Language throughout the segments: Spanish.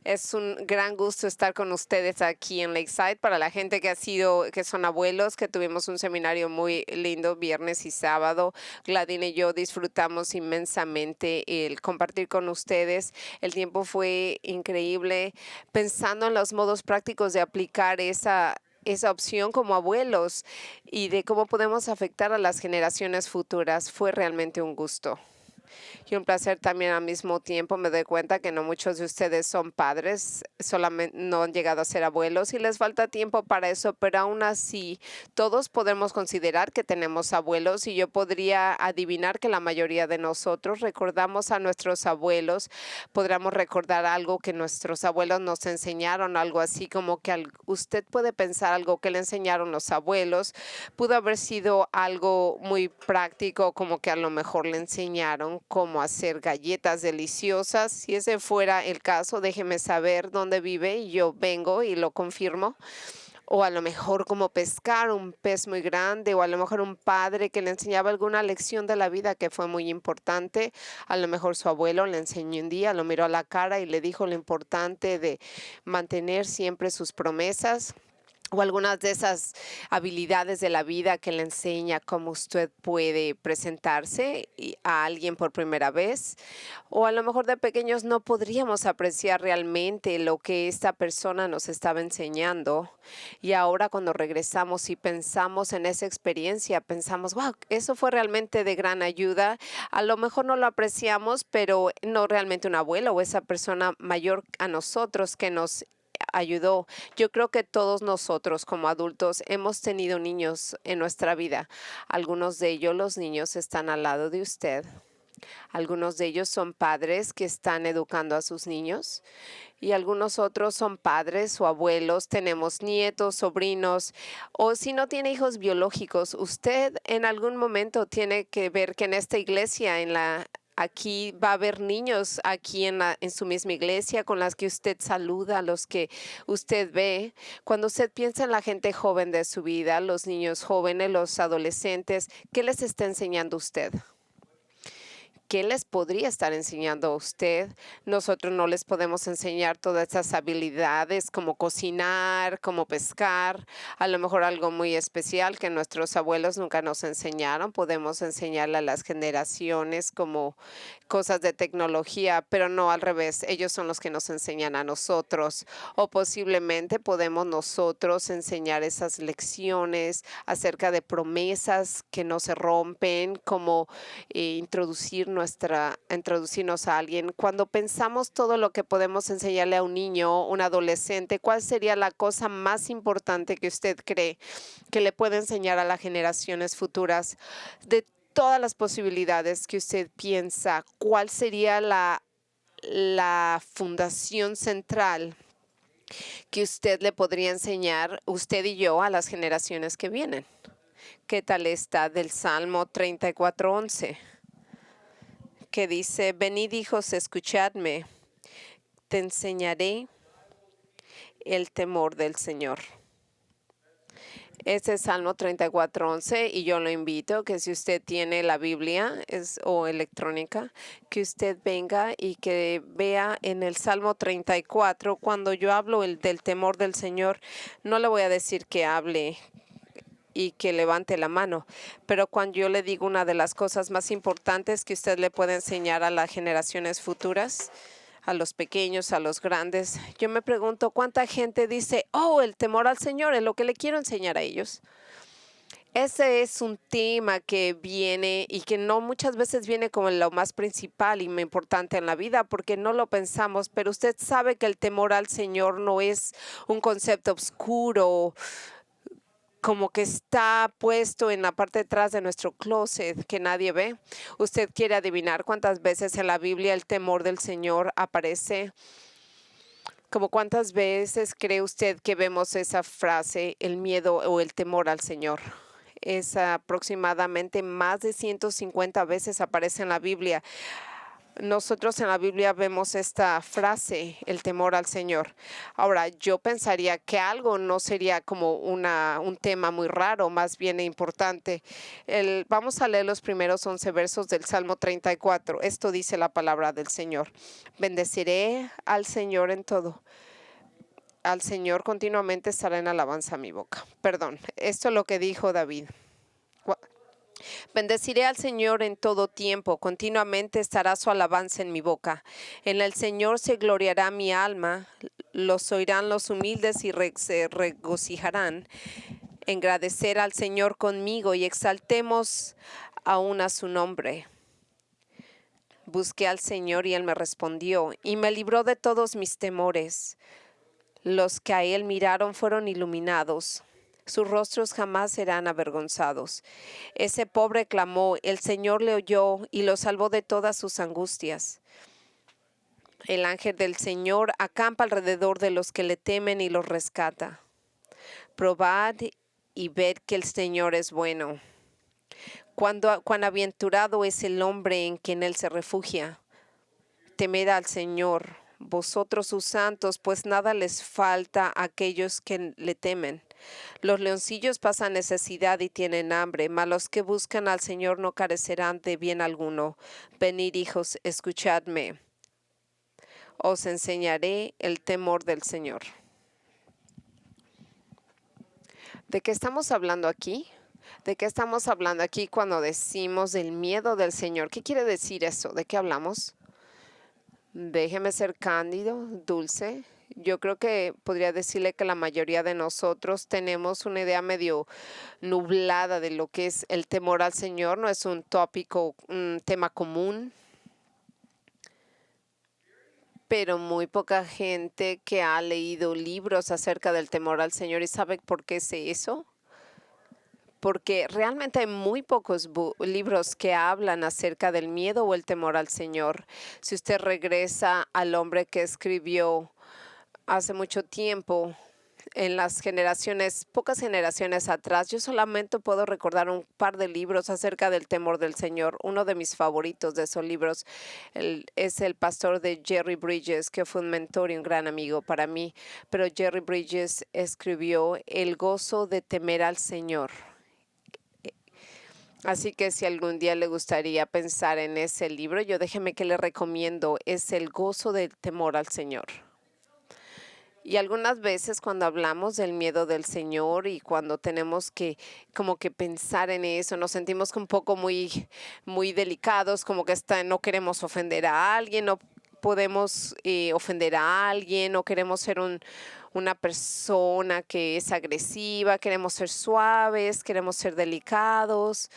Es un gran gusto estar con ustedes aquí en Lakeside. Para la gente que son abuelos, que tuvimos un seminario muy lindo viernes y sábado, Gladine y yo disfrutamos inmensamente el compartir con ustedes. El tiempo fue increíble, pensando en los modos prácticos de aplicar esa opción como abuelos y de cómo podemos afectar a las generaciones futuras. Fue realmente un gusto. Y un placer también al mismo tiempo. Me doy cuenta que no muchos de ustedes son padres, solamente no han llegado a ser abuelos y les falta tiempo para eso, pero aún así todos podemos considerar que tenemos abuelos y yo podría adivinar que la mayoría de nosotros recordamos a nuestros abuelos. Podríamos recordar algo que nuestros abuelos nos enseñaron, algo así como que usted puede pensar algo que le enseñaron los abuelos. Pudo haber sido algo muy práctico, como que a lo mejor le enseñaron cómo hacer galletas deliciosas. Si ese fuera el caso, déjeme saber dónde vive y yo vengo y lo confirmo. O a lo mejor cómo pescar un pez muy grande, o a lo mejor un padre que le enseñaba alguna lección de la vida que fue muy importante. A lo mejor su abuelo le enseñó un día, lo miró a la cara y le dijo lo importante de mantener siempre sus promesas, o algunas de esas habilidades de la vida que le enseña cómo usted puede presentarse a alguien por primera vez. O a lo mejor de pequeños no podríamos apreciar realmente lo que esta persona nos estaba enseñando. Y ahora cuando regresamos y pensamos en esa experiencia, pensamos, wow, eso fue realmente de gran ayuda. A lo mejor no lo apreciamos, pero no realmente un abuelo o esa persona mayor a nosotros que nos ayudó. Yo creo que todos nosotros como adultos hemos tenido niños en nuestra vida. Algunos de ellos, los niños, están al lado de usted. Algunos de ellos son padres que están educando a sus niños y algunos otros son padres o abuelos. Tenemos nietos, sobrinos, o si no tiene hijos biológicos, usted en algún momento tiene que ver que en esta iglesia, aquí va a haber niños aquí en su misma iglesia con las que usted saluda, a los que usted ve. Cuando usted piensa en la gente joven de su vida, los niños jóvenes, los adolescentes, ¿qué les está enseñando usted? ¿Qué les podría estar enseñando a usted? Nosotros no les podemos enseñar todas esas habilidades como cocinar, como pescar, a lo mejor algo muy especial que nuestros abuelos nunca nos enseñaron. Podemos enseñarle a las generaciones como cosas de tecnología, pero no al revés. Ellos son los que nos enseñan a nosotros. O posiblemente podemos nosotros enseñar esas lecciones acerca de promesas que no se rompen, como introducirnos a alguien. Cuando pensamos todo lo que podemos enseñarle a un niño, un adolescente, ¿cuál sería la cosa más importante que usted cree que le puede enseñar a las generaciones futuras? De todas las posibilidades que usted piensa, ¿cuál sería la fundación central que usted le podría enseñar, usted y yo, a las generaciones que vienen? ¿Qué tal está del Salmo 34:11? Que dice, venid hijos, escuchadme, te enseñaré el temor del Señor. Este es Salmo 34:11 y yo lo invito que si usted tiene la Biblia o electrónica, que usted venga y que vea en el Salmo 34, cuando yo hablo del temor del Señor, no le voy a decir que hable y que levante la mano, pero cuando yo le digo una de las cosas más importantes que usted le puede enseñar a las generaciones futuras, a los pequeños, a los grandes, yo me pregunto cuánta gente dice, oh, el temor al Señor es lo que le quiero enseñar a ellos. Ese es un tema que viene y que no muchas veces viene como lo más principal y muy importante en la vida porque no lo pensamos, pero usted sabe que el temor al Señor no es un concepto oscuro, como que está puesto en la parte de atrás de nuestro closet que nadie ve. ¿Usted quiere adivinar cuántas veces en la Biblia el temor del Señor aparece? ¿Como cuántas veces cree usted que vemos esa frase, el miedo o el temor al Señor? Es aproximadamente más de 150 veces aparece en la Biblia. Nosotros en la Biblia vemos esta frase, el temor al Señor. Ahora, yo pensaría que algo no sería como un tema muy raro, más bien importante. Vamos a leer los primeros 11 versos del Salmo 34. Esto dice la palabra del Señor. Bendeciré al Señor en todo. Al Señor continuamente estará en alabanza mi boca. Perdón, esto es lo que dijo David. Bendeciré al Señor en todo tiempo, continuamente estará su alabanza en mi boca. En el Señor se gloriará mi alma, los oirán los humildes y se regocijarán. Engrandecer al Señor conmigo y exaltemos aún a su nombre. Busqué al Señor y Él me respondió y me libró de todos mis temores. Los que a Él miraron fueron iluminados. Sus rostros jamás serán avergonzados. Ese pobre clamó, el Señor le oyó y lo salvó de todas sus angustias. El ángel del Señor acampa alrededor de los que le temen y los rescata. Probad y ved que el Señor es bueno. Cuán aventurado es el hombre en quien Él se refugia. Temed al Señor, vosotros sus santos, pues nada les falta a aquellos que le temen. Los leoncillos pasan necesidad y tienen hambre, mas los que buscan al Señor no carecerán de bien alguno. Venid, hijos, escuchadme. Os enseñaré el temor del Señor. ¿De qué estamos hablando aquí? ¿De qué estamos hablando aquí cuando decimos del miedo del Señor? ¿Qué quiere decir eso? ¿De qué hablamos? Déjeme ser cándido, dulce. Yo creo que podría decirle que la mayoría de nosotros tenemos una idea medio nublada de lo que es el temor al Señor. No es un tópico, un tema común, pero muy poca gente que ha leído libros acerca del temor al Señor. ¿Y sabe por qué es eso? Porque realmente hay muy pocos libros que hablan acerca del miedo o el temor al Señor. Si usted regresa al hombre que escribió hace mucho tiempo, en las generaciones, pocas generaciones atrás, yo solamente puedo recordar un par de libros acerca del temor del Señor. Uno de mis favoritos de esos libros es el pastor de Jerry Bridges, que fue un mentor y un gran amigo para mí. Pero Jerry Bridges escribió El gozo de temer al Señor. Así que si algún día le gustaría pensar en ese libro, déjeme que le recomiendo, es El gozo del temor al Señor. Y algunas veces cuando hablamos del miedo del Señor y cuando tenemos que como que pensar en eso, nos sentimos un poco muy, muy delicados, como que no queremos ofender a alguien, no podemos ofender a alguien, no queremos ser una persona que es agresiva, queremos ser suaves, queremos ser delicados.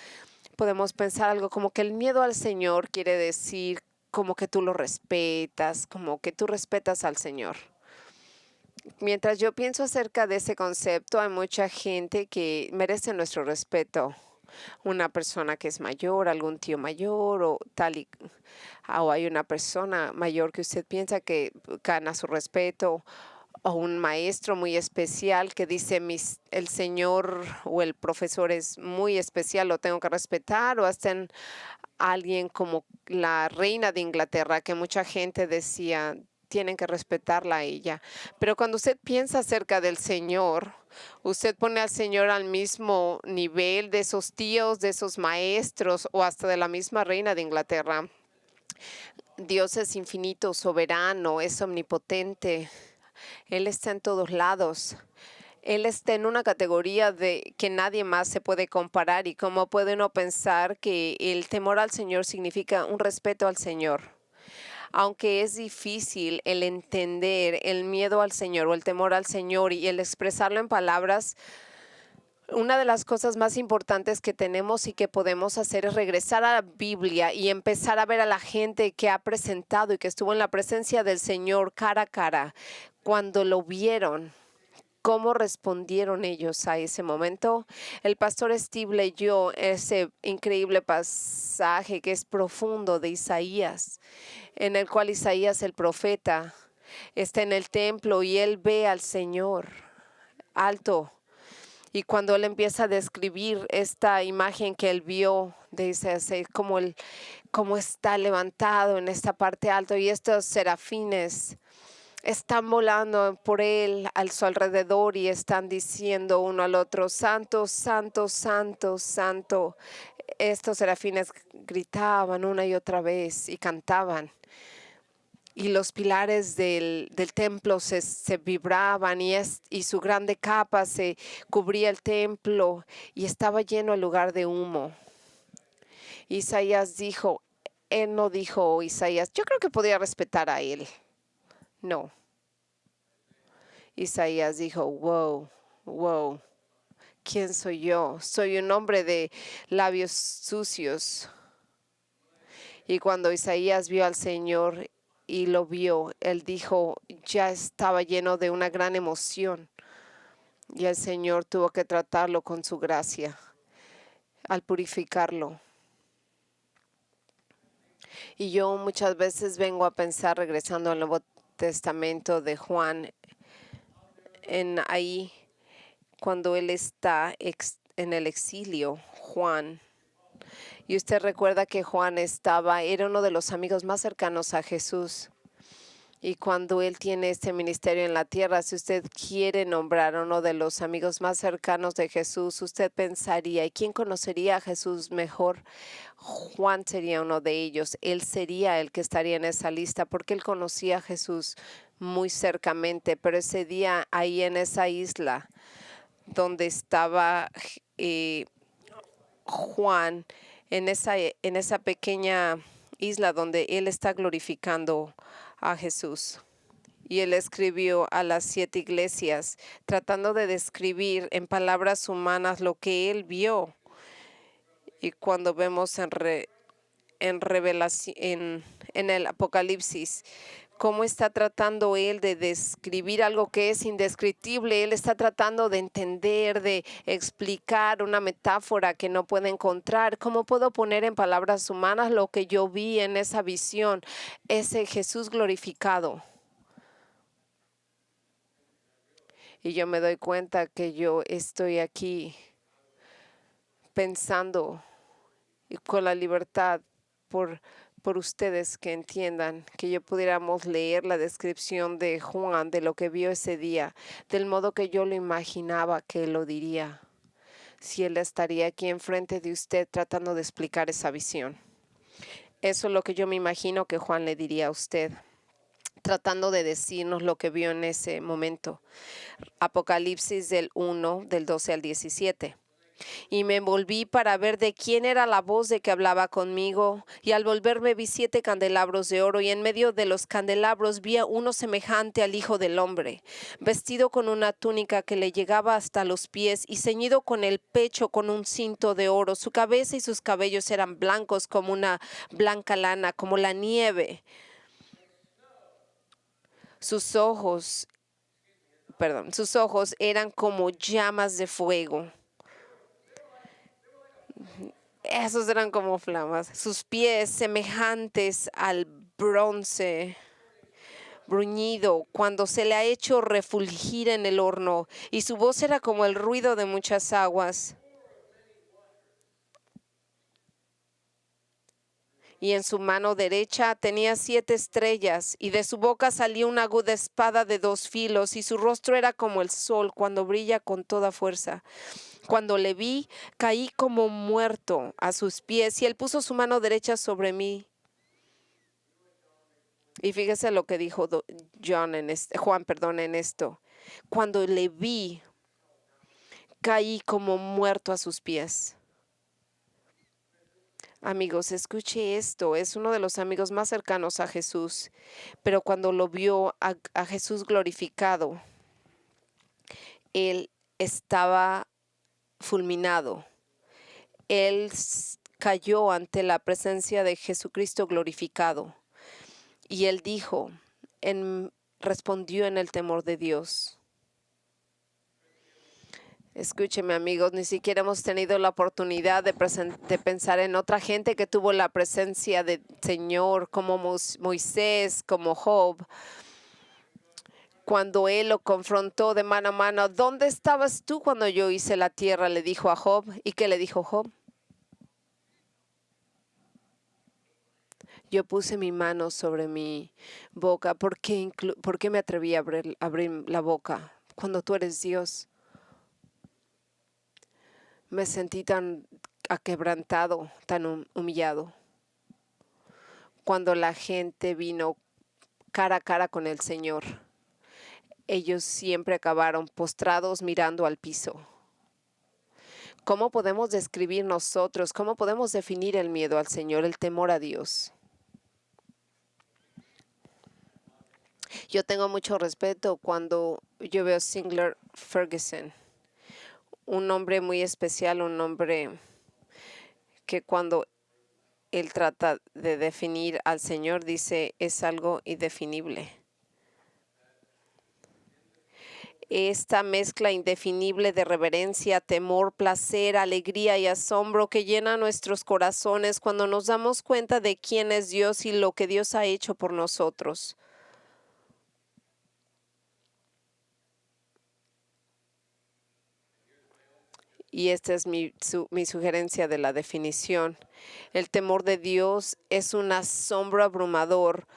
Podemos pensar algo como que el miedo al Señor quiere decir como que tú lo respetas, como que tú respetas al Señor. Mientras yo pienso acerca de ese concepto, hay mucha gente que merece nuestro respeto. Una persona que es mayor, algún tío mayor o tal, o hay una persona mayor que usted piensa que gana su respeto, o un maestro muy especial que dice el señor o el profesor es muy especial, lo tengo que respetar, o hasta en alguien como la reina de Inglaterra, que mucha gente decía, tienen que respetarla a ella. Pero cuando usted piensa acerca del Señor, usted pone al Señor al mismo nivel de esos tíos, de esos maestros o hasta de la misma reina de Inglaterra. Dios es infinito, soberano, es omnipotente. Él está en todos lados. Él está en una categoría de que nadie más se puede comparar. Y cómo puede uno pensar que el temor al Señor significa un respeto al Señor. Aunque es difícil el entender el miedo al Señor o el temor al Señor y el expresarlo en palabras, una de las cosas más importantes que tenemos y que podemos hacer es regresar a la Biblia y empezar a ver a la gente que ha presentado y que estuvo en la presencia del Señor cara a cara. Cuando lo vieron, ¿cómo respondieron ellos a ese momento? El pastor Steve leyó ese increíble pasaje que es profundo de Isaías, en el cual Isaías el profeta está en el templo y él ve al Señor alto Y cuando él empieza a describir esta imagen que él vio, dice como está levantado en esta parte alta y estos serafines están volando por él a su alrededor y están diciendo uno al otro, Santo, Santo, Santo, Santo. Estos serafines gritaban una y otra vez y cantaban. Y los pilares del templo se vibraban y su grande capa se cubría el templo y estaba lleno el lugar de humo. Isaías dijo, él no dijo, Isaías, yo creo que podría respetar a él. No. Isaías dijo, wow, wow, ¿quién soy yo? Soy un hombre de labios sucios. Y cuando Isaías vio al Señor y lo vio, él dijo, ya estaba lleno de una gran emoción. Y el Señor tuvo que tratarlo con su gracia al purificarlo. Y yo muchas veces vengo a pensar, regresando al Nuevo Testamento de Juan, en ahí, cuando él está en el exilio, Juan. Y usted recuerda que Juan era uno de los amigos más cercanos a Jesús. Y cuando él tiene este ministerio en la tierra, si usted quiere nombrar a uno de los amigos más cercanos de Jesús, usted pensaría, ¿y quién conocería a Jesús mejor? Juan sería uno de ellos. Él sería el que estaría en esa lista porque él conocía a Jesús muy cercamente. Pero ese día ahí en esa isla donde estaba Juan, en esa pequeña isla donde él está glorificando a Jesús. Y él escribió a las 7 iglesias, tratando de describir en palabras humanas lo que él vio. Y cuando vemos en Revelación, en el Apocalipsis, cómo está tratando él de describir algo que es indescriptible. Él está tratando de entender, de explicar una metáfora que no puede encontrar. ¿Cómo puedo poner en palabras humanas lo que yo vi en esa visión? Ese Jesús glorificado. Y yo me doy cuenta que yo estoy aquí pensando y con la libertad por ustedes que entiendan, que yo pudiéramos leer la descripción de Juan, de lo que vio ese día, del modo que yo lo imaginaba que él lo diría, si él estaría aquí enfrente de usted tratando de explicar esa visión. Eso es lo que yo me imagino que Juan le diría a usted, tratando de decirnos lo que vio en ese momento. Apocalipsis del 1, del 12 al 17. Y me volví para ver de quién era la voz de que hablaba conmigo. Y al volverme vi 7 candelabros de oro, y en medio de los candelabros vi a uno semejante al Hijo del Hombre, vestido con una túnica que le llegaba hasta los pies, y ceñido con el pecho con un cinto de oro. Su cabeza y sus cabellos eran blancos como una blanca lana, como la nieve. Sus ojos eran como llamas de fuego. Esos eran como flamas. Sus pies semejantes al bronce bruñido cuando se le ha hecho refulgir en el horno, y su voz era como el ruido de muchas aguas. Y en su mano derecha tenía 7 estrellas, y de su boca salía una aguda espada de 2 filos, y su rostro era como el sol cuando brilla con toda fuerza. Cuando le vi, caí como muerto a sus pies, y él puso su mano derecha sobre mí. Y fíjese lo que dijo Juan en esto. Cuando le vi, caí como muerto a sus pies. Amigos, escuche esto. Es uno de los amigos más cercanos a Jesús. Pero cuando lo vio a Jesús glorificado, él estaba fulminado. Él cayó ante la presencia de Jesucristo glorificado. Y él dijo, respondió en el temor de Dios. Escúcheme, amigos, ni siquiera hemos tenido la oportunidad de pensar en otra gente que tuvo la presencia del Señor, como Moisés, como Job, Cuando él lo confrontó de mano a mano, ¿dónde estabas tú cuando yo hice la tierra? Le dijo a Job. ¿Y qué le dijo Job? Yo puse mi mano sobre mi boca. ¿Por qué me atreví a abrir la boca cuando tú eres Dios? Me sentí tan aquebrantado, tan humillado. Cuando la gente vino cara a cara con el Señor, ellos siempre acabaron postrados mirando al piso. ¿Cómo podemos describir nosotros? ¿Cómo podemos definir el miedo al Señor, el temor a Dios? Yo tengo mucho respeto cuando yo veo a Sinclair Ferguson, un hombre muy especial, un hombre que cuando él trata de definir al Señor dice es algo indefinible. Esta mezcla indefinible de reverencia, temor, placer, alegría y asombro que llena nuestros corazones cuando nos damos cuenta de quién es Dios y lo que Dios ha hecho por nosotros. Y esta es mi sugerencia de la definición. El temor de Dios es un asombro abrumador,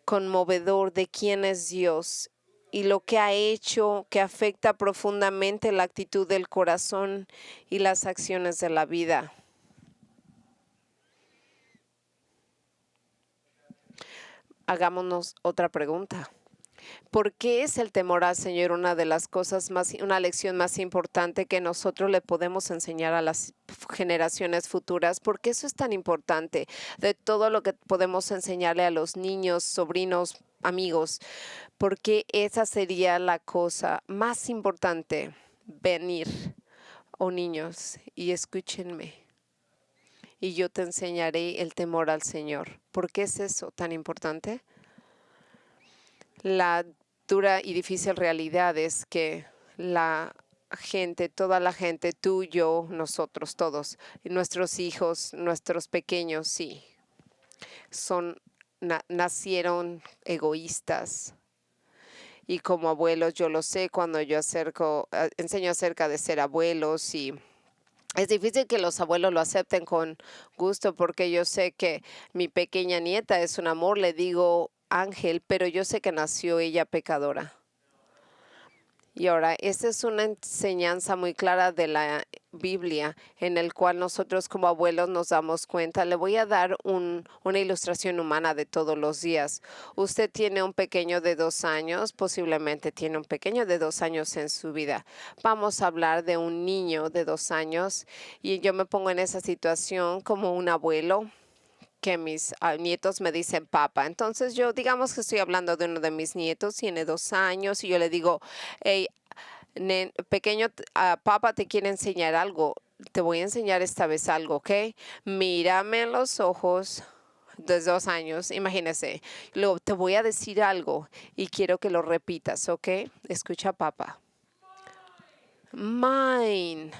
conmovedor de quién es Dios y lo que ha hecho que afecta profundamente la actitud del corazón y las acciones de la vida. Hagámonos otra pregunta. ¿Por qué es el temor al Señor una lección más importante que nosotros le podemos enseñar a las generaciones futuras? ¿Por qué eso es tan importante? De todo lo que podemos enseñarle a los niños, sobrinos, amigos, ¿por qué esa sería la cosa más importante? Venir, oh niños, y escúchenme. Y yo te enseñaré el temor al Señor. ¿Por qué es eso tan importante? La dura y difícil realidad es que la gente, toda la gente, tú, yo, nosotros, todos, nuestros hijos, nuestros pequeños, sí, nacieron egoístas. Y como abuelos, yo lo sé cuando yo enseño acerca de ser abuelos y es difícil que los abuelos lo acepten con gusto porque yo sé que mi pequeña nieta es un amor, le digo Ángel, pero yo sé que nació ella pecadora. Y ahora, esta es una enseñanza muy clara de la Biblia en el cual nosotros como abuelos nos damos cuenta. Le voy a dar una ilustración humana de todos los días. Usted tiene un pequeño de 2 años, posiblemente tiene un pequeño de 2 años en su vida. Vamos a hablar de un niño de 2 años y yo me pongo en esa situación como un abuelo que mis nietos me dicen papá. Entonces yo digamos que estoy hablando de uno de mis nietos, tiene 2 años y yo le digo, hey, pequeño, papá te quiere enseñar algo. Te voy a enseñar esta vez algo, ¿ok? Mírame en los ojos de 2 años, imagínese. Luego te voy a decir algo y quiero que lo repitas, ¿ok? Escucha, papá. Mine.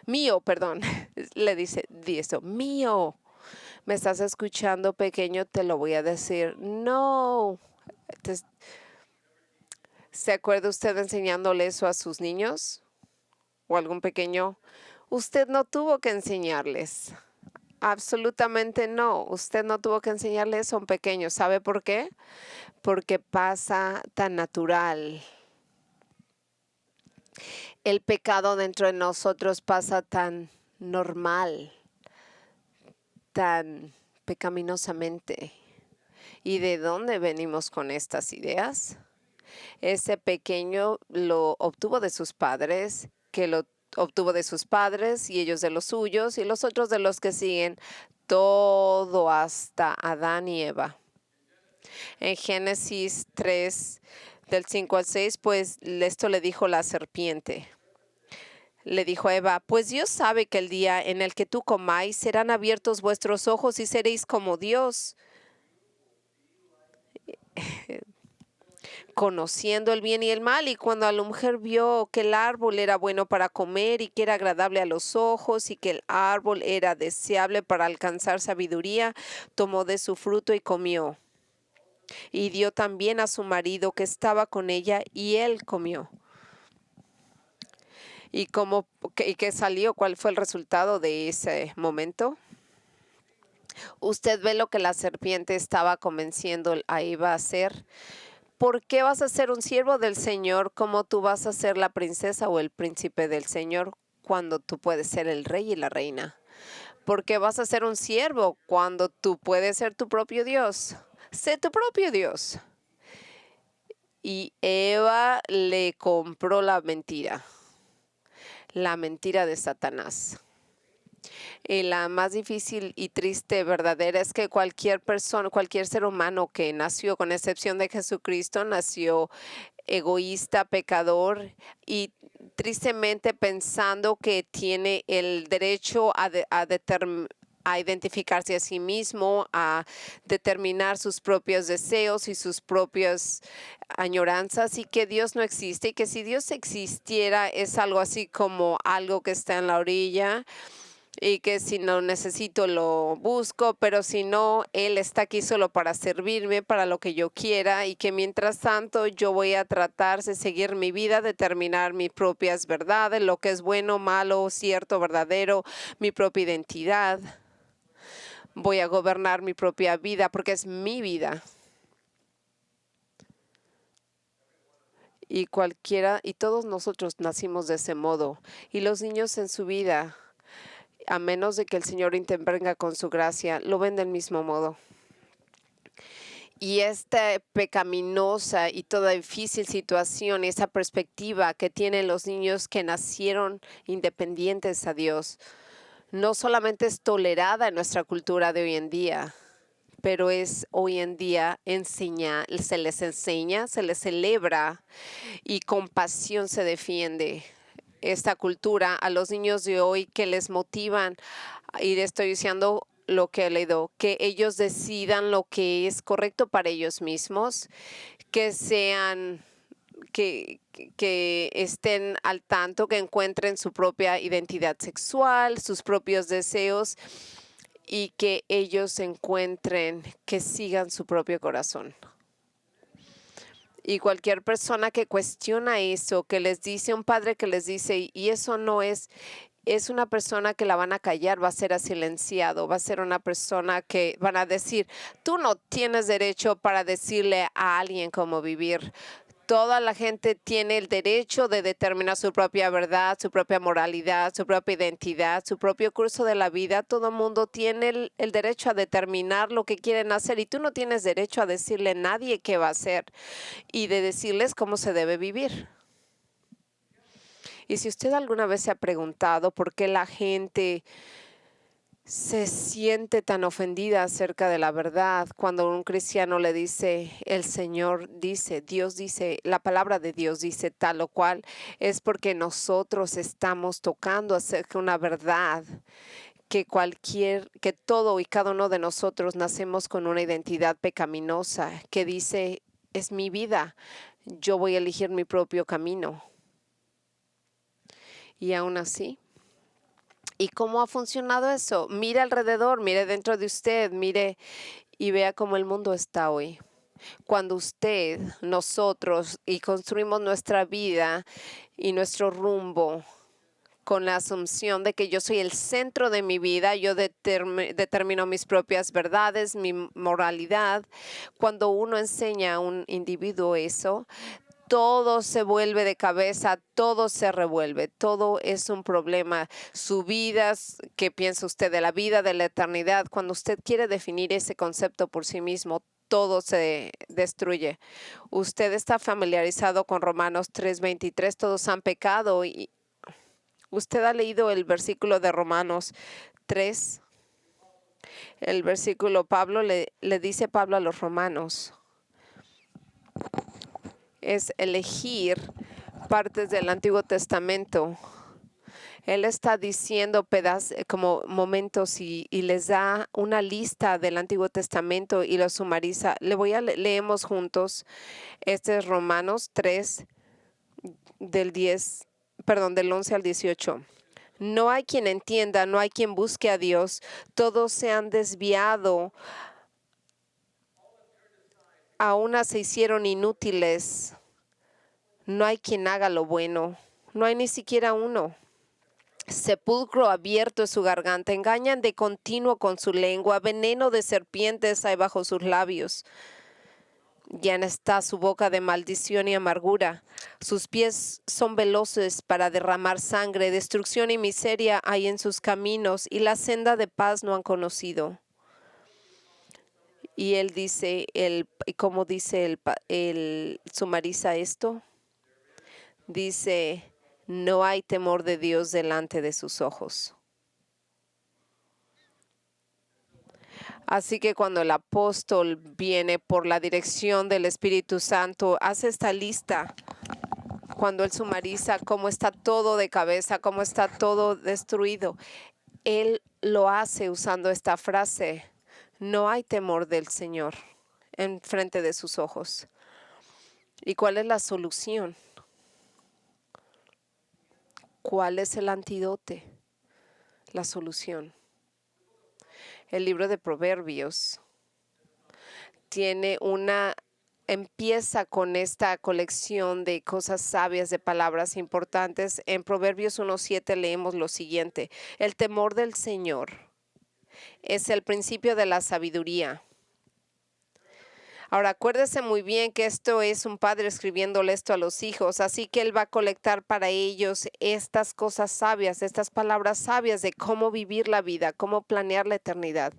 Mío, perdón. Le dice, di esto, mío. ¿Me estás escuchando, pequeño? Te lo voy a decir. No. ¿Se acuerda usted enseñándole eso a sus niños? ¿O algún pequeño? Usted no tuvo que enseñarles. Absolutamente no. Usted no tuvo que enseñarles a un pequeño. ¿Sabe por qué? Porque pasa tan natural. El pecado dentro de nosotros pasa tan normal, tan pecaminosamente. ¿Y de dónde venimos con estas ideas? Ese pequeño lo obtuvo de sus padres, que lo obtuvo de sus padres y ellos de los suyos y los otros de los que siguen, todo hasta Adán y Eva. En Génesis 3, del 5 al 6, pues esto le dijo la serpiente. Le dijo a Eva, pues Dios sabe que el día en el que tú comáis serán abiertos vuestros ojos y seréis como Dios, conociendo el bien y el mal. Y cuando la mujer vio que el árbol era bueno para comer y que era agradable a los ojos y que el árbol era deseable para alcanzar sabiduría, tomó de su fruto y comió. y dio también a su marido que estaba con ella, y él comió. ¿Y qué salió? ¿Cuál fue el resultado de ese momento? Usted ve lo que la serpiente estaba convenciendo a Eva a hacer. ¿Por qué vas a ser un siervo del Señor como tú vas a ser la princesa o el príncipe del Señor cuando tú puedes ser el rey y la reina? ¿Por qué vas a ser un siervo cuando tú puedes ser tu propio Dios? Sé tu propio Dios. Y Eva le compró la mentira de Satanás. Y la más difícil y triste verdadera es que cualquier persona, cualquier ser humano que nació, con excepción de Jesucristo, nació egoísta, pecador y tristemente pensando que tiene el derecho a identificarse a sí mismo, a determinar sus propios deseos y sus propias añoranzas, y que Dios no existe, y que si Dios existiera es algo así como algo que está en la orilla, y que si no necesito lo busco, pero si no, Él está aquí solo para servirme, para lo que yo quiera, y que mientras tanto yo voy a tratar de seguir mi vida, determinar mis propias verdades, lo que es bueno, malo, cierto, verdadero, mi propia identidad. Voy a gobernar mi propia vida porque es mi vida. Y todos nosotros nacimos de ese modo. Y los niños en su vida, a menos de que el Señor intervenga con su gracia, lo ven del mismo modo. Y esta pecaminosa y toda difícil situación, esa perspectiva que tienen los niños que nacieron independientes a Dios, no solamente es tolerada en nuestra cultura de hoy en día, pero es hoy en día se les enseña, se les celebra y con pasión se defiende esta cultura a los niños de hoy, que les motivan, y le estoy diciendo lo que he leído, que ellos decidan lo que es correcto para ellos mismos, que estén al tanto, que encuentren su propia identidad sexual, sus propios deseos, y que ellos encuentren, que sigan su propio corazón. Y cualquier persona que cuestiona eso, que les dice, un padre que les dice, y eso no es una persona que la van a callar, va a ser silenciado, va a ser una persona que van a decir, tú no tienes derecho para decirle a alguien cómo vivir. Toda la gente tiene el derecho de determinar su propia verdad, su propia moralidad, su propia identidad, su propio curso de la vida. Todo el mundo tiene el derecho a determinar lo que quieren hacer, y tú no tienes derecho a decirle a nadie qué va a hacer y de decirles cómo se debe vivir. Y si usted alguna vez se ha preguntado por qué la gente se siente tan ofendida acerca de la verdad cuando un cristiano le dice, el Señor dice, Dios dice, la palabra de Dios dice tal o cual, es porque nosotros estamos tocando acerca de una verdad que todo y cada uno de nosotros nacemos con una identidad pecaminosa que dice, es mi vida, yo voy a elegir mi propio camino. Y aún así, ¿y cómo ha funcionado eso? Mire alrededor, mire dentro de usted, mire y vea cómo el mundo está hoy. Cuando nosotros, y construimos nuestra vida y nuestro rumbo con la asunción de que yo soy el centro de mi vida, yo determino mis propias verdades, mi moralidad. Cuando uno enseña a un individuo eso, todo se vuelve de cabeza, todo se revuelve, todo es un problema. Su vida, ¿qué piensa usted de la vida, de la eternidad? Cuando usted quiere definir ese concepto por sí mismo, todo se destruye. Usted está familiarizado con Romanos 3:23, todos han pecado. Y usted ha leído el versículo de Romanos 3, el versículo le dice Pablo a los romanos, es elegir partes del Antiguo Testamento. Él está diciendo como momentos y les da una lista del Antiguo Testamento y lo sumariza. Leemos juntos. Este es Romanos 3 del 11 al 18. No hay quien entienda, no hay quien busque a Dios. Todos se han desviado, a una se hicieron inútiles. No hay quien haga lo bueno, no hay ni siquiera uno. Sepulcro abierto es su garganta, engañan de continuo con su lengua, veneno de serpientes hay bajo sus labios. Llena está su boca de maldición y amargura. Sus pies son veloces para derramar sangre. Destrucción y miseria hay en sus caminos, y la senda de paz no han conocido. Y él dice, ¿cómo dice el sumariza esto? Dice, no hay temor de Dios delante de sus ojos. Así que cuando el apóstol viene por la dirección del Espíritu Santo, hace esta lista. Cuando él sumariza cómo está todo de cabeza, cómo está todo destruido, él lo hace usando esta frase: no hay temor del Señor en frente de sus ojos. ¿Y cuál es la solución? ¿Cuál es el antídoto? La solución. El libro de Proverbios empieza con esta colección de cosas sabias, de palabras importantes. En Proverbios 1:7 leemos lo siguiente: el temor del Señor es el principio de la sabiduría. Ahora, acuérdese muy bien que esto es un padre escribiéndole esto a los hijos, así que él va a colectar para ellos estas cosas sabias, estas palabras sabias de cómo vivir la vida, cómo planear la eternidad.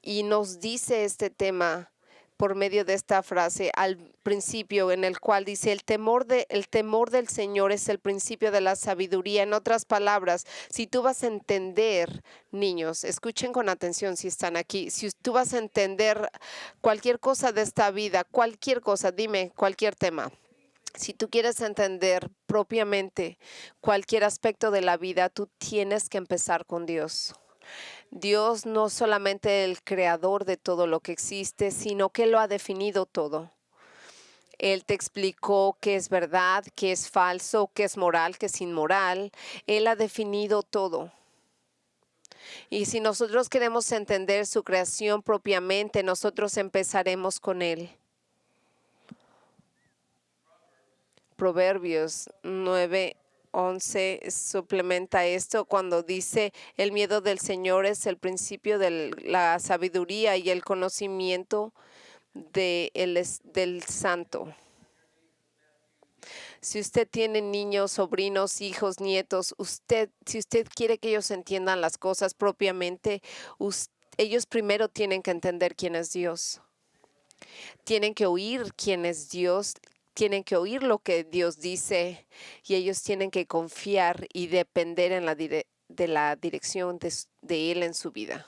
Y nos dice este tema por medio de esta frase al principio, en el cual dice: el temor del Señor es el principio de la sabiduría. En otras palabras, si tú vas a entender, niños, escuchen con atención si están aquí, si tú vas a entender cualquier cosa de esta vida, cualquier cosa, dime cualquier tema. Si tú quieres entender propiamente cualquier aspecto de la vida, tú tienes que empezar con Dios. Dios no solamente el creador de todo lo que existe, sino que lo ha definido todo. Él te explicó qué es verdad, qué es falso, qué es moral, qué es inmoral. Él ha definido todo. Y si nosotros queremos entender su creación propiamente, nosotros empezaremos con Él. Proverbios 9:11 suplementa esto cuando dice: el miedo del Señor es el principio de la sabiduría y el conocimiento del santo. Si usted tiene niños, sobrinos, hijos, nietos, si usted quiere que ellos entiendan las cosas propiamente, ellos primero tienen que entender quién es Dios. Tienen que oír quién es Dios. Tienen que oír lo que Dios dice, y ellos tienen que confiar y depender de la dirección de Él en su vida.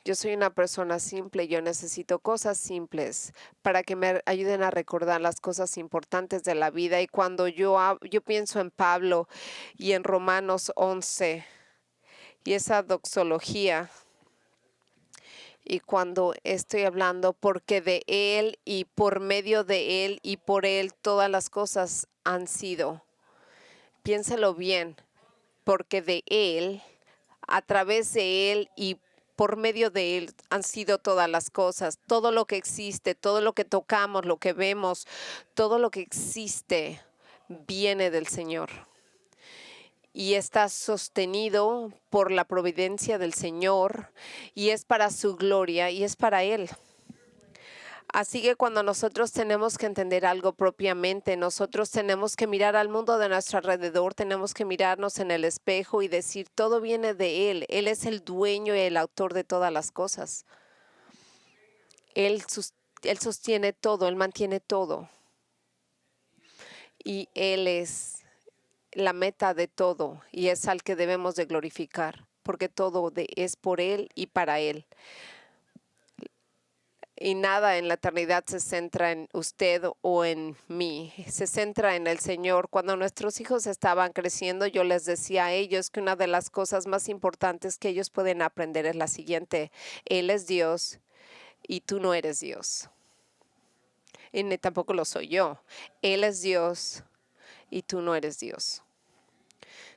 Yo soy una persona simple, yo necesito cosas simples para que me ayuden a recordar las cosas importantes de la vida. Y cuando yo pienso en Pablo y en Romanos 11 y esa doxología, y cuando estoy hablando, porque de Él y por medio de Él y por Él todas las cosas han sido. Piénselo bien, porque de Él, a través de Él y por medio de Él han sido todas las cosas. Todo lo que existe, todo lo que tocamos, lo que vemos, todo lo que existe viene del Señor. Y está sostenido por la providencia del Señor, y es para su gloria y es para Él. Así que cuando nosotros tenemos que entender algo propiamente, nosotros tenemos que mirar al mundo de nuestro alrededor, tenemos que mirarnos en el espejo y decir: todo viene de Él. Él es el dueño y el autor de todas las cosas. Él sostiene todo, Él mantiene todo. Y Él es la meta de todo, y es al que debemos de glorificar, porque todo es por Él y para Él. Y nada en la eternidad se centra en usted o en mí, se centra en el Señor. Cuando nuestros hijos estaban creciendo, yo les decía a ellos que una de las cosas más importantes que ellos pueden aprender es la siguiente: Él es Dios y tú no eres Dios. Y ni tampoco lo soy yo. Él es Dios y tú no eres Dios.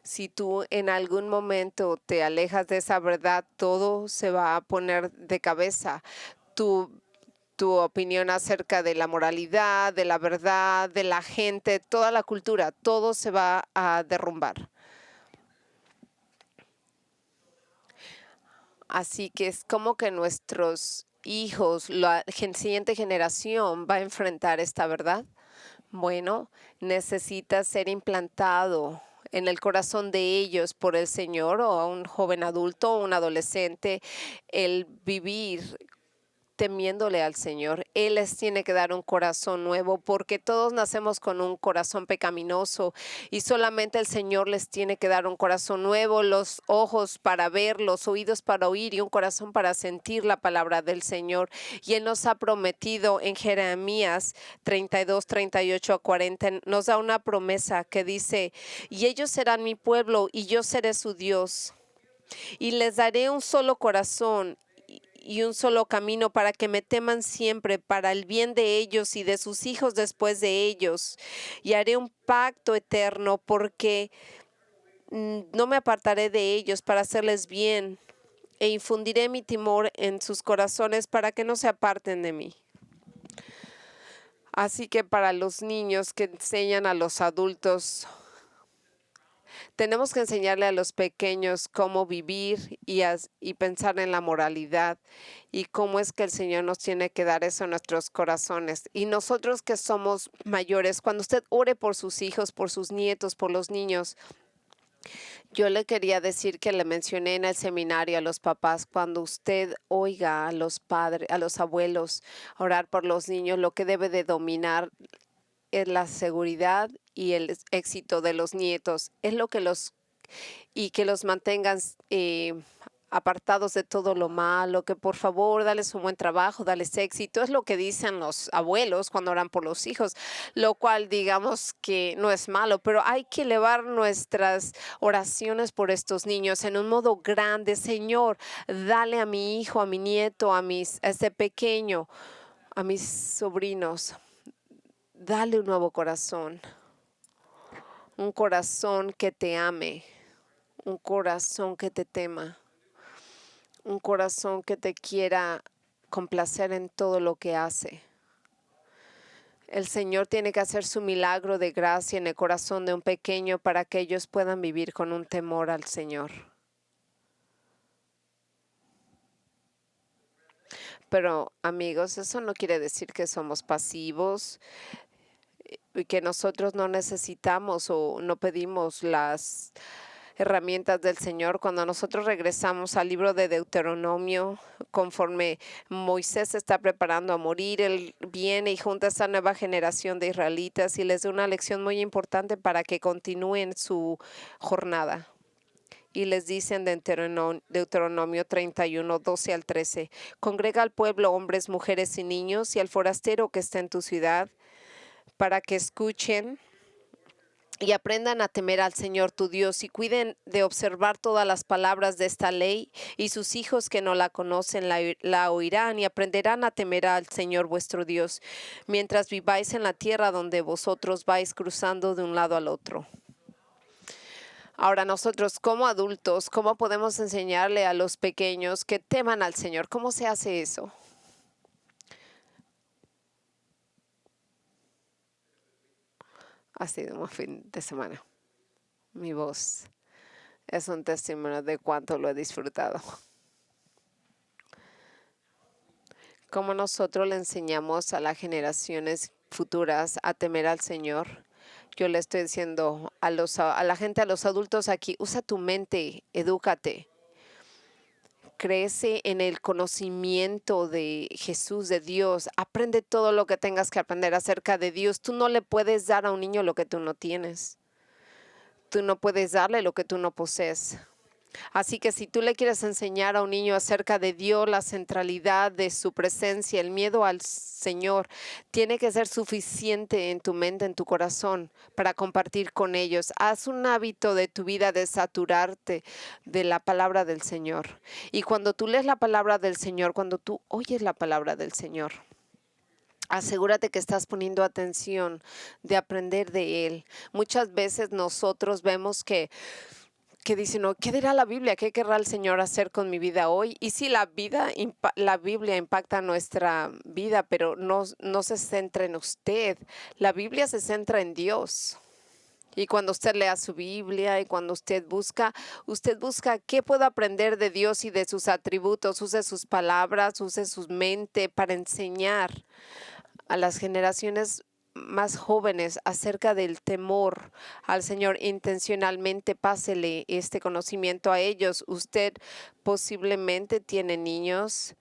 Si tú en algún momento te alejas de esa verdad, todo se va a poner de cabeza. tu opinión acerca de la moralidad, de la verdad, de la gente, toda la cultura, todo se va a derrumbar. Así que es como que nuestros hijos, la siguiente generación va a enfrentar esta verdad. Bueno, necesita ser implantado en el corazón de ellos por el Señor, o a un joven adulto o un adolescente, el vivir temiéndole al Señor. Él les tiene que dar un corazón nuevo, porque todos nacemos con un corazón pecaminoso y solamente el Señor les tiene que dar un corazón nuevo, los ojos para ver, los oídos para oír y un corazón para sentir la palabra del Señor. Y Él nos ha prometido en Jeremías 32, 38 a 40, nos da una promesa que dice: y ellos serán mi pueblo y yo seré su Dios. Y les daré un solo corazón y un solo camino, para que me teman siempre, para el bien de ellos y de sus hijos después de ellos. Y haré un pacto eterno, porque no me apartaré de ellos, para hacerles bien, e infundiré mi temor en sus corazones, para que no se aparten de mí. Así que para los niños que enseñan a los adultos, tenemos que enseñarle a los pequeños cómo vivir y pensar en la moralidad, y cómo es que el Señor nos tiene que dar eso en nuestros corazones. Y nosotros que somos mayores, cuando usted ore por sus hijos, por sus nietos, por los niños, yo le quería decir que le mencioné en el seminario a los papás: cuando usted oiga a los padres, a los abuelos orar por los niños, lo que debe de dominar es la seguridad y el éxito de los nietos. Es lo que que los mantengan apartados de todo lo malo, que por favor dales un buen trabajo, dales éxito. Es lo que dicen los abuelos cuando oran por los hijos, lo cual digamos que no es malo, pero hay que elevar nuestras oraciones por estos niños en un modo grande. Señor, dale a mi hijo, a mi nieto, a este pequeño, a mis sobrinos, dale un nuevo corazón, un corazón que te ame, un corazón que te tema, un corazón que te quiera complacer en todo lo que hace. El Señor tiene que hacer su milagro de gracia en el corazón de un pequeño, para que ellos puedan vivir con un temor al Señor. Pero amigos, eso no quiere decir que somos pasivos y que nosotros no necesitamos o no pedimos las herramientas del Señor. Cuando nosotros regresamos al libro de Deuteronomio, conforme Moisés se está preparando a morir, él viene y junta a esta nueva generación de israelitas y les da una lección muy importante para que continúen su jornada. Y les dicen de Deuteronomio 31, 12 al 13: congrega al pueblo, hombres, mujeres y niños, y al forastero que está en tu ciudad, para que escuchen y aprendan a temer al Señor tu Dios, y cuiden de observar todas las palabras de esta ley, y sus hijos que no la conocen la oirán y aprenderán a temer al Señor vuestro Dios, mientras viváis en la tierra donde vosotros vais cruzando de un lado al otro. Ahora nosotros como adultos, ¿cómo podemos enseñarle a los pequeños que teman al Señor? ¿Cómo se hace eso? Ha sido un fin de semana. Mi voz es un testimonio de cuánto lo he disfrutado. Cómo nosotros le enseñamos a las generaciones futuras a temer al Señor. Yo le estoy diciendo a la gente, a los adultos aquí: usa tu mente, edúcate. Crece en el conocimiento de Jesús, de Dios. Aprende todo lo que tengas que aprender acerca de Dios. Tú no le puedes dar a un niño lo que tú no tienes. Tú no puedes darle lo que tú no posees. Así que si tú le quieres enseñar a un niño acerca de Dios, la centralidad de su presencia, el miedo al Señor, tiene que ser suficiente en tu mente, en tu corazón, para compartir con ellos. Haz un hábito de tu vida de saturarte de la palabra del Señor. Y cuando tú lees la palabra del Señor, cuando tú oyes la palabra del Señor, asegúrate que estás poniendo atención de aprender de Él. Muchas veces nosotros vemos que que dicen, no, ¿qué dirá la Biblia? ¿Qué querrá el Señor hacer con mi vida hoy? Y sí, la Biblia impacta nuestra vida, pero no se centra en usted. La Biblia se centra en Dios. Y cuando usted lea su Biblia y cuando usted busca qué puedo aprender de Dios y de sus atributos, use sus palabras, use su mente para enseñar a las generaciones más jóvenes acerca del temor al Señor. Intencionalmente pásele este conocimiento a ellos. Usted posiblemente tiene niños,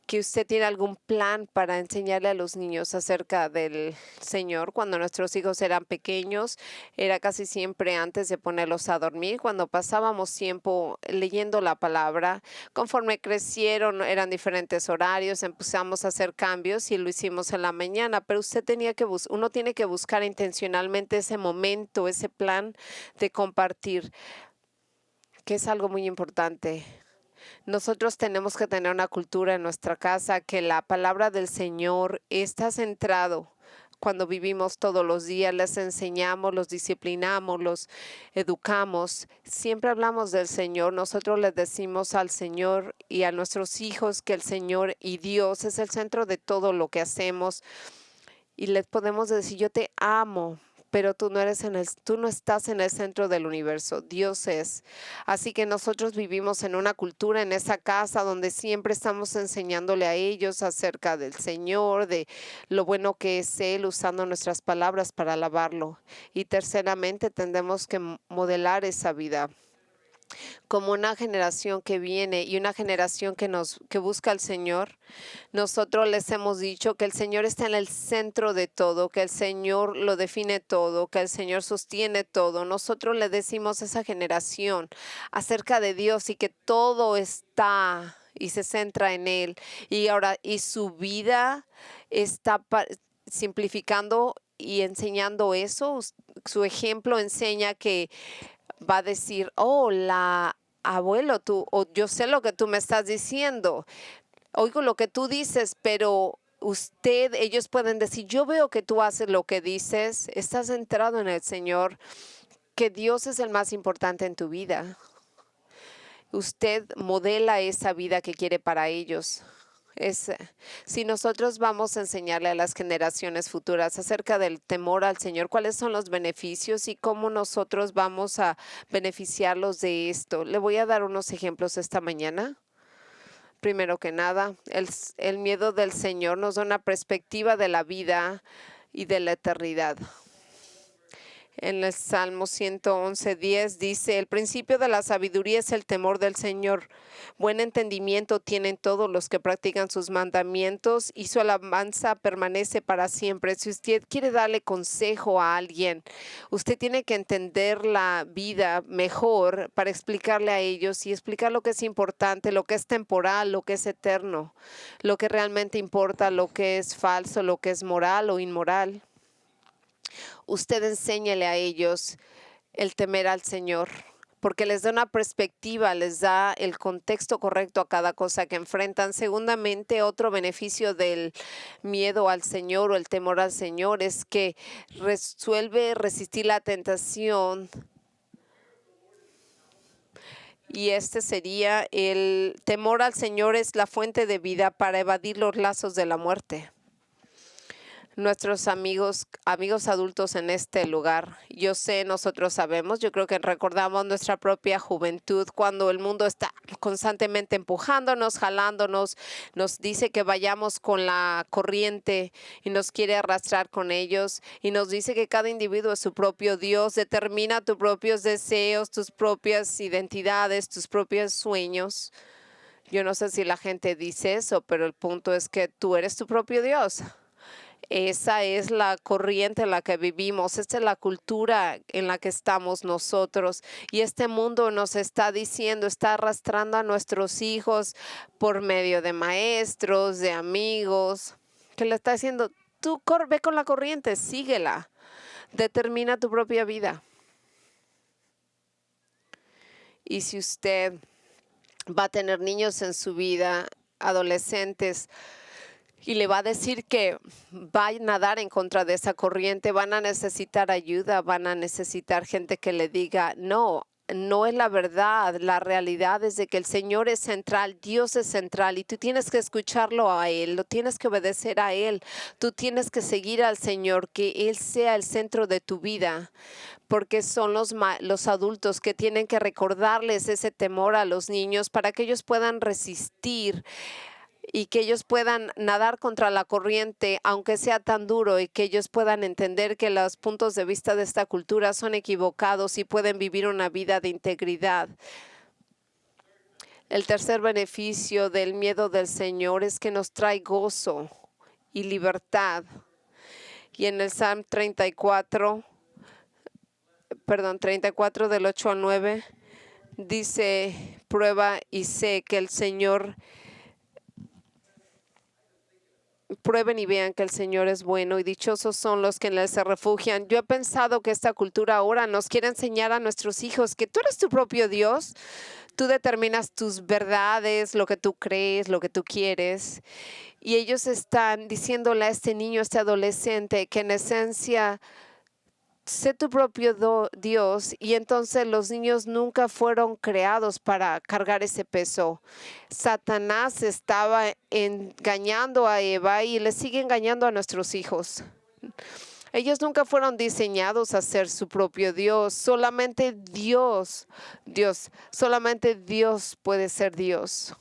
que usted tiene algún plan para enseñarle a los niños acerca del Señor. Cuando nuestros hijos eran pequeños, era casi siempre antes de ponerlos a dormir, cuando pasábamos tiempo leyendo la palabra. Conforme crecieron, eran diferentes horarios, empezamos a hacer cambios y lo hicimos en la mañana, pero uno tiene que buscar intencionalmente ese momento, ese plan de compartir, que es algo muy importante. Nosotros tenemos que tener una cultura en nuestra casa que la palabra del Señor está centrado. Cuando vivimos todos los días, les enseñamos, los disciplinamos, los educamos. Siempre hablamos del Señor. Nosotros les decimos al Señor y a nuestros hijos que el Señor y Dios es el centro de todo lo que hacemos. Y les podemos decir, yo te amo, pero tú no estás en el centro del universo, Dios es. Así que nosotros vivimos en una cultura en esa casa donde siempre estamos enseñándole a ellos acerca del Señor, de lo bueno que es Él, usando nuestras palabras para alabarlo. Y terceramente, tendremos que modelar esa vida como una generación que viene y una generación que busca al Señor. Nosotros les hemos dicho que el Señor está en el centro de todo, que el Señor lo define todo, que el Señor sostiene todo. Nosotros le decimos a esa generación acerca de Dios y que todo está y se centra en Él. Y su vida está simplificando y enseñando eso. Su ejemplo enseña que va a decir, abuelo, yo sé lo que tú me estás diciendo, oigo lo que tú dices, pero ellos pueden decir, yo veo que tú haces lo que dices, estás centrado en el Señor, que Dios es el más importante en tu vida. Usted modela esa vida que quiere para ellos. Si nosotros vamos a enseñarle a las generaciones futuras acerca del temor al Señor, cuáles son los beneficios y cómo nosotros vamos a beneficiarlos de esto. Le voy a dar unos ejemplos esta mañana. Primero que nada, el miedo del Señor nos da una perspectiva de la vida y de la eternidad. En el Salmo 111:10 dice, el principio de la sabiduría es el temor del Señor. Buen entendimiento tienen todos los que practican sus mandamientos y su alabanza permanece para siempre. Si usted quiere darle consejo a alguien, usted tiene que entender la vida mejor para explicarle a ellos y explicar lo que es importante, lo que es temporal, lo que es eterno, lo que realmente importa, lo que es falso, lo que es moral o inmoral. Usted enséñele a ellos el temer al Señor, porque les da una perspectiva, les da el contexto correcto a cada cosa que enfrentan. Segundamente, otro beneficio del miedo al Señor o el temor al Señor es que resuelve resistir la tentación. Y sería el temor al Señor es la fuente de vida para evadir los lazos de la muerte. Nuestros amigos adultos en este lugar, yo sé, nosotros sabemos, yo creo que recordamos nuestra propia juventud cuando el mundo está constantemente empujándonos, jalándonos, nos dice que vayamos con la corriente y nos quiere arrastrar con ellos y nos dice que cada individuo es su propio Dios, determina tus propios deseos, tus propias identidades, tus propios sueños. Yo no sé si la gente dice eso, pero el punto es que tú eres tu propio Dios. Esa es la corriente en la que vivimos, esta es la cultura en la que estamos nosotros. Y este mundo nos está diciendo, está arrastrando a nuestros hijos por medio de maestros, de amigos, que le está diciendo, tú ve con la corriente, síguela, determina tu propia vida. Y si usted va a tener niños en su vida, adolescentes, y le va a decir que va a nadar en contra de esa corriente, van a necesitar ayuda, van a necesitar gente que le diga, no, no es la verdad. La realidad es de que el Señor es central, Dios es central y tú tienes que escucharlo a Él, lo tienes que obedecer a Él, tú tienes que seguir al Señor, que Él sea el centro de tu vida, porque son los adultos que tienen que recordarles ese temor a los niños para que ellos puedan resistir y que ellos puedan nadar contra la corriente, aunque sea tan duro, y que ellos puedan entender que los puntos de vista de esta cultura son equivocados y pueden vivir una vida de integridad. El tercer beneficio del miedo del Señor es que nos trae gozo y libertad. Y en el Salmo 34 del 8 al 9, dice, prueba y sé que el Señor, prueben y vean que el Señor es bueno y dichosos son los que en Él se refugian. Yo he pensado que esta cultura ahora nos quiere enseñar a nuestros hijos que tú eres tu propio Dios. Tú determinas tus verdades, lo que tú crees, lo que tú quieres. Y ellos están diciéndole a este niño, a este adolescente, que en esencia sé tu propio Dios, y entonces los niños nunca fueron creados para cargar ese peso. Satanás estaba engañando a Eva y le sigue engañando a nuestros hijos. Ellos nunca fueron diseñados a ser su propio Dios. Solamente Dios puede ser Dios.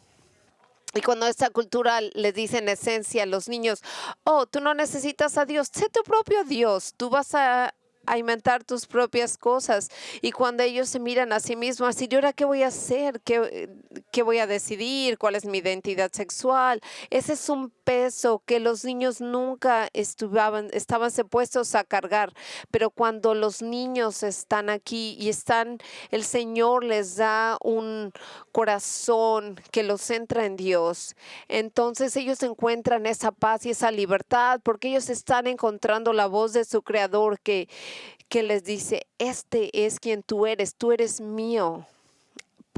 Y cuando esta cultura les dice en esencia a los niños, oh, tú no necesitas a Dios, sé tu propio Dios, tú vas a inventar tus propias cosas. Y cuando ellos se miran a sí mismos, así, ¿y ahora qué voy a hacer? ¿Qué voy a decidir? ¿Cuál es mi identidad sexual? Ese es un peso que los niños nunca estaban supuestos a cargar. Pero cuando los niños están aquí y el Señor les da un corazón que los centra en Dios, entonces ellos encuentran esa paz y esa libertad, porque ellos están encontrando la voz de su Creador que les dice, este es quien tú eres mío.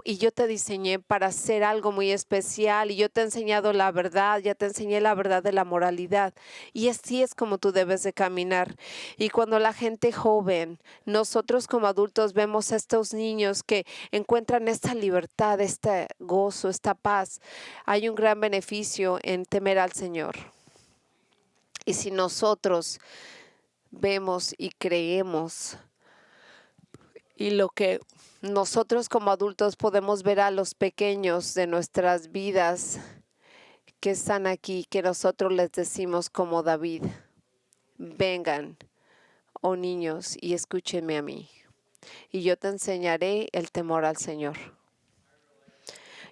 Y yo te diseñé para hacer algo muy especial y yo te he enseñado la verdad, ya te enseñé la verdad de la moralidad. Y así es como tú debes de caminar. Y cuando la gente joven, nosotros como adultos vemos a estos niños que encuentran esta libertad, este gozo, esta paz, hay un gran beneficio en temer al Señor. Y si nosotros vemos y creemos y lo que nosotros como adultos podemos ver a los pequeños de nuestras vidas que están aquí, que nosotros les decimos como David, vengan, oh niños, y escúchenme a mí, y yo te enseñaré el temor al Señor.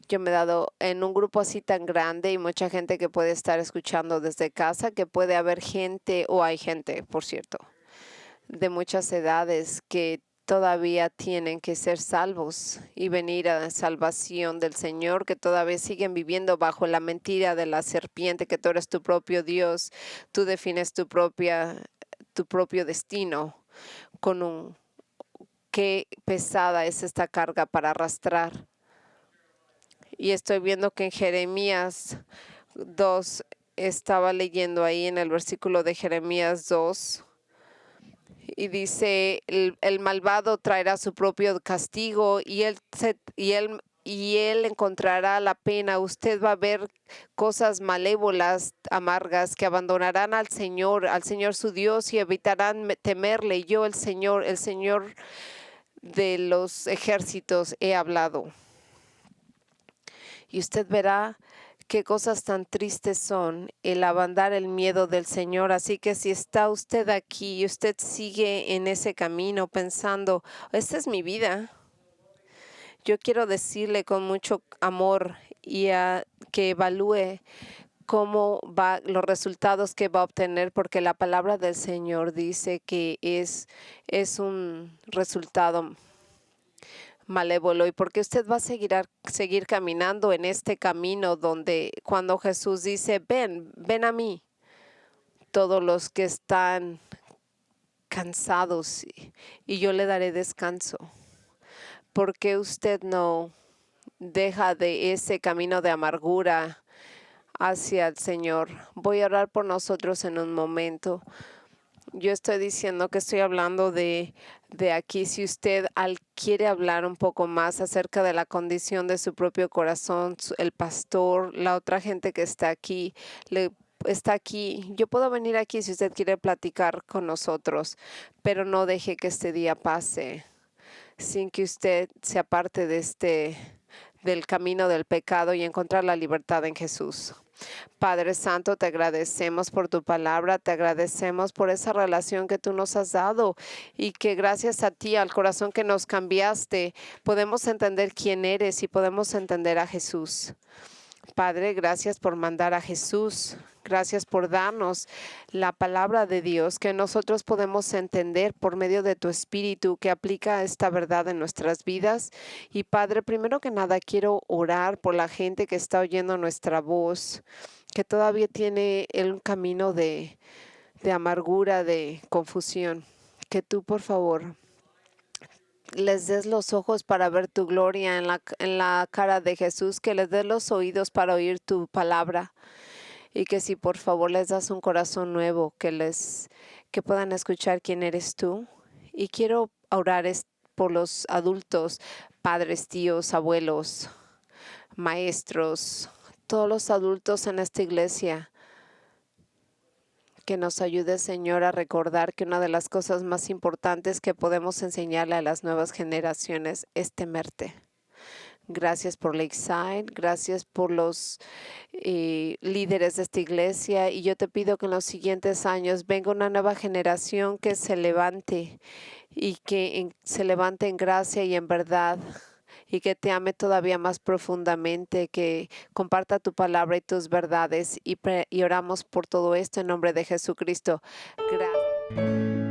Yo me he dado en un grupo así tan grande y mucha gente que puede estar escuchando desde casa, que puede haber gente, o hay gente, por cierto, de muchas edades que todavía tienen que ser salvos y venir a la salvación del Señor, que todavía siguen viviendo bajo la mentira de la serpiente, que tú eres tu propio Dios, tú defines tu propio destino con qué pesada es esta carga para arrastrar. Y estoy viendo que en Jeremías 2, estaba leyendo ahí en el versículo de Jeremías 2, y dice, el malvado traerá su propio castigo y él encontrará la pena. Usted va a ver cosas malévolas, amargas, que abandonarán al Señor su Dios, y evitarán temerle. Yo, el Señor de los ejércitos, he hablado. Y usted verá qué cosas tan tristes son el abandonar el miedo del Señor. Así que si está usted aquí y usted sigue en ese camino pensando, esta es mi vida, yo quiero decirle con mucho amor que evalúe cómo va, los resultados que va a obtener, porque la palabra del Señor dice que es un resultado malévolo, y porque usted va a seguir caminando en este camino donde cuando Jesús dice, ven a mí, todos los que están cansados, y yo le daré descanso. ¿Por qué usted no deja de ese camino de amargura hacia el Señor? Voy a orar por nosotros en un momento. Yo estoy diciendo que estoy hablando de aquí. Si usted quiere hablar un poco más acerca de la condición de su propio corazón, el pastor, la otra gente que está aquí. Yo puedo venir aquí si usted quiere platicar con nosotros, pero no deje que este día pase sin que usted se aparte del camino del pecado y encontrar la libertad en Jesús. Padre Santo, te agradecemos por tu palabra, te agradecemos por esa relación que tú nos has dado y que gracias a ti, al corazón que nos cambiaste, podemos entender quién eres y podemos entender a Jesús. Padre, gracias por mandar a Jesús. Gracias por darnos la palabra de Dios que nosotros podemos entender por medio de tu Espíritu que aplica esta verdad en nuestras vidas. Y Padre, primero que nada quiero orar por la gente que está oyendo nuestra voz, que todavía tiene un camino de amargura, de confusión. Que tú, por favor, les des los ojos para ver tu gloria en la cara de Jesús, que les des los oídos para oír tu palabra y que si por favor les das un corazón nuevo, que puedan escuchar quién eres tú. Y quiero orar por los adultos, padres, tíos, abuelos, maestros, todos los adultos en esta iglesia. Que nos ayude, Señor, a recordar que una de las cosas más importantes que podemos enseñarle a las nuevas generaciones es temerte. Gracias por Lakeside, gracias por los líderes de esta iglesia y yo te pido que en los siguientes años venga una nueva generación que se levante y que se levante en gracia y en verdad y que te ame todavía más profundamente, que comparta tu palabra y tus verdades y oramos por todo esto en nombre de Jesucristo. Gracias.